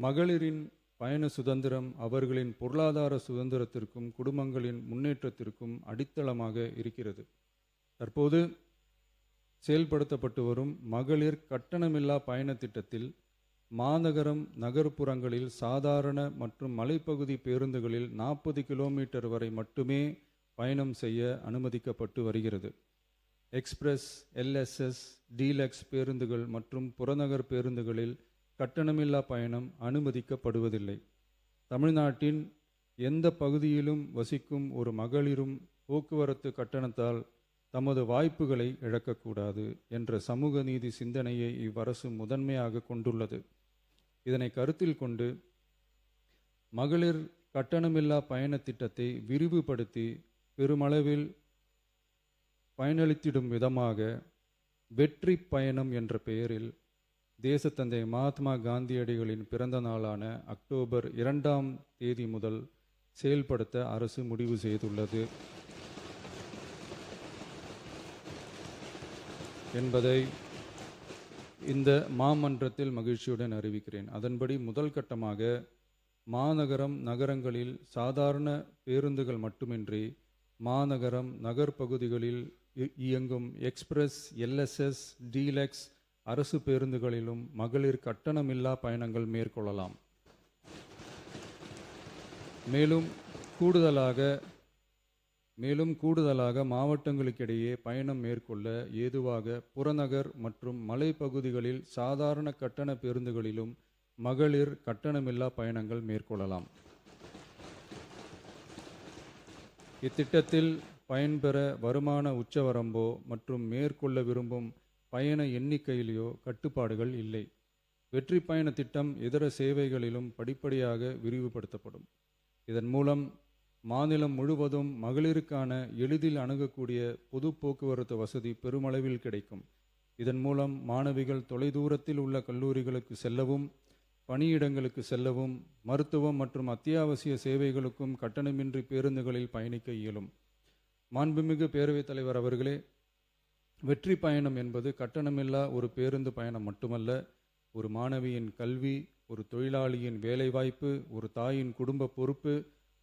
மகளிரின் பயண சுதந்திரம் அவர்களின் பொருளாதார சுதந்திரத்திற்கும் குடும்பங்களின் முன்னேற்றத்திற்கும் அடித்தளமாக இருக்கிறது. தற்போது செயல்படுத்தப்பட்டு வரும் மகளிர் கட்டணமில்லா பயண திட்டத்தில் மாநகரம் நகர்ப்புறங்களில் சாதாரண மற்றும் மலைப்பகுதி பேருந்துகளில் 40 கிலோமீட்டர் வரை மட்டுமே பயணம் செய்ய அனுமதிக்கப்பட்டு வருகிறது. எக்ஸ்பிரஸ், எல்எஸ்எஸ், டீலக்ஸ் பேருந்துகள் மற்றும் புறநகர் பேருந்துகளில் கட்டணமில்லா பயணம் அனுமதிக்கப்படுவதில்லை. தமிழ்நாட்டின் எந்த பகுதியிலும் வசிக்கும் ஒரு மகளிரும் போக்குவரத்து கட்டணத்தால் தமது வாய்ப்புகளை இழக்கக்கூடாது என்ற சமூக நீதி சிந்தனையை இவ்வரசு முதன்மையாக கொண்டுள்ளது. இதனை கருத்தில் கொண்டு மகளிர் கட்டணமில்லா பயண திட்டத்தை விரிவுபடுத்தி பெருமளவில் பயனளித்திடும் விதமாக வெற்றி பயணம் என்ற பெயரில் தேசத்தந்தை மகாத்மா காந்தியடிகளின் பிறந்த நாளான அக்டோபர் 2ஆம் தேதி முதல் செயல்படுத்த அரசு முடிவு செய்துள்ளது என்பதை இந்த மாமன்றத்தில் மகிழ்ச்சியுடன் அறிவிக்கிறேன். அதன்படி முதல் கட்டமாக மாநகரம் நகரங்களில் சாதாரண பேருந்துகள் மட்டுமின்றி மாநகரம் நகர்ப்பகுதிகளில் இயங்கும் எக்ஸ்பிரஸ், எல்எஸ்எஸ், டீலக்ஸ் அரசு பேருந்துகளிலும் மகளிர் கட்டணமில்லா பயணங்கள் மேற்கொள்ளலாம். மேலும் கூடுதலாக மாவட்டங்களுக்கிடையே பயணம் மேற்கொள்ள ஏதுவாக புறநகர் மற்றும் மலைப்பகுதிகளில் சாதாரண கட்டண பேருந்துகளிலும் மகளிர் கட்டணமில்லா பயணங்கள் மேற்கொள்ளலாம். இத்திட்டத்தில் பயன்பெற வருமான உச்சவரம்போ மற்றும் மேற்கொள்ள விரும்பும் பயண எண்ணிக்கையிலேயோ கட்டுப்பாடுகள் இல்லை. வெற்றி பயண திட்டம் இதர சேவைகளிலும் படிப்படியாக விரிவுபடுத்தப்படும். இதன் மூலம் மாநிலம் முழுவதும் மகளிருக்கான எளிதில் அணுகக்கூடிய பொது போக்குவரத்து வசதி பெருமளவில் கிடைக்கும். இதன் மூலம் மாணவிகள் தொலைதூரத்தில் உள்ள கல்லூரிகளுக்கு செல்லவும், பணியிடங்களுக்கு செல்லவும், மருத்துவம் மற்றும் அத்தியாவசிய சேவைகளுக்கும் கட்டணமின்றி பேருந்துகளில் பயணிக்க இயலும். மாண்புமிகு பேரவைத் தலைவர் அவர்களே, வெற்றி பயணம் என்பது கட்டணமில்லா ஒரு பேருந்து பயணம் மட்டுமல்ல, ஒரு மாணவியின் கல்வி, ஒரு தொழிலாளியின் வேலைவாய்ப்பு, ஒரு தாயின் குடும்ப பொறுப்பு,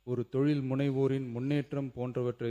ஒரு தொழில் முனைவோரின் முன்னேற்றம் போன்றவற்றை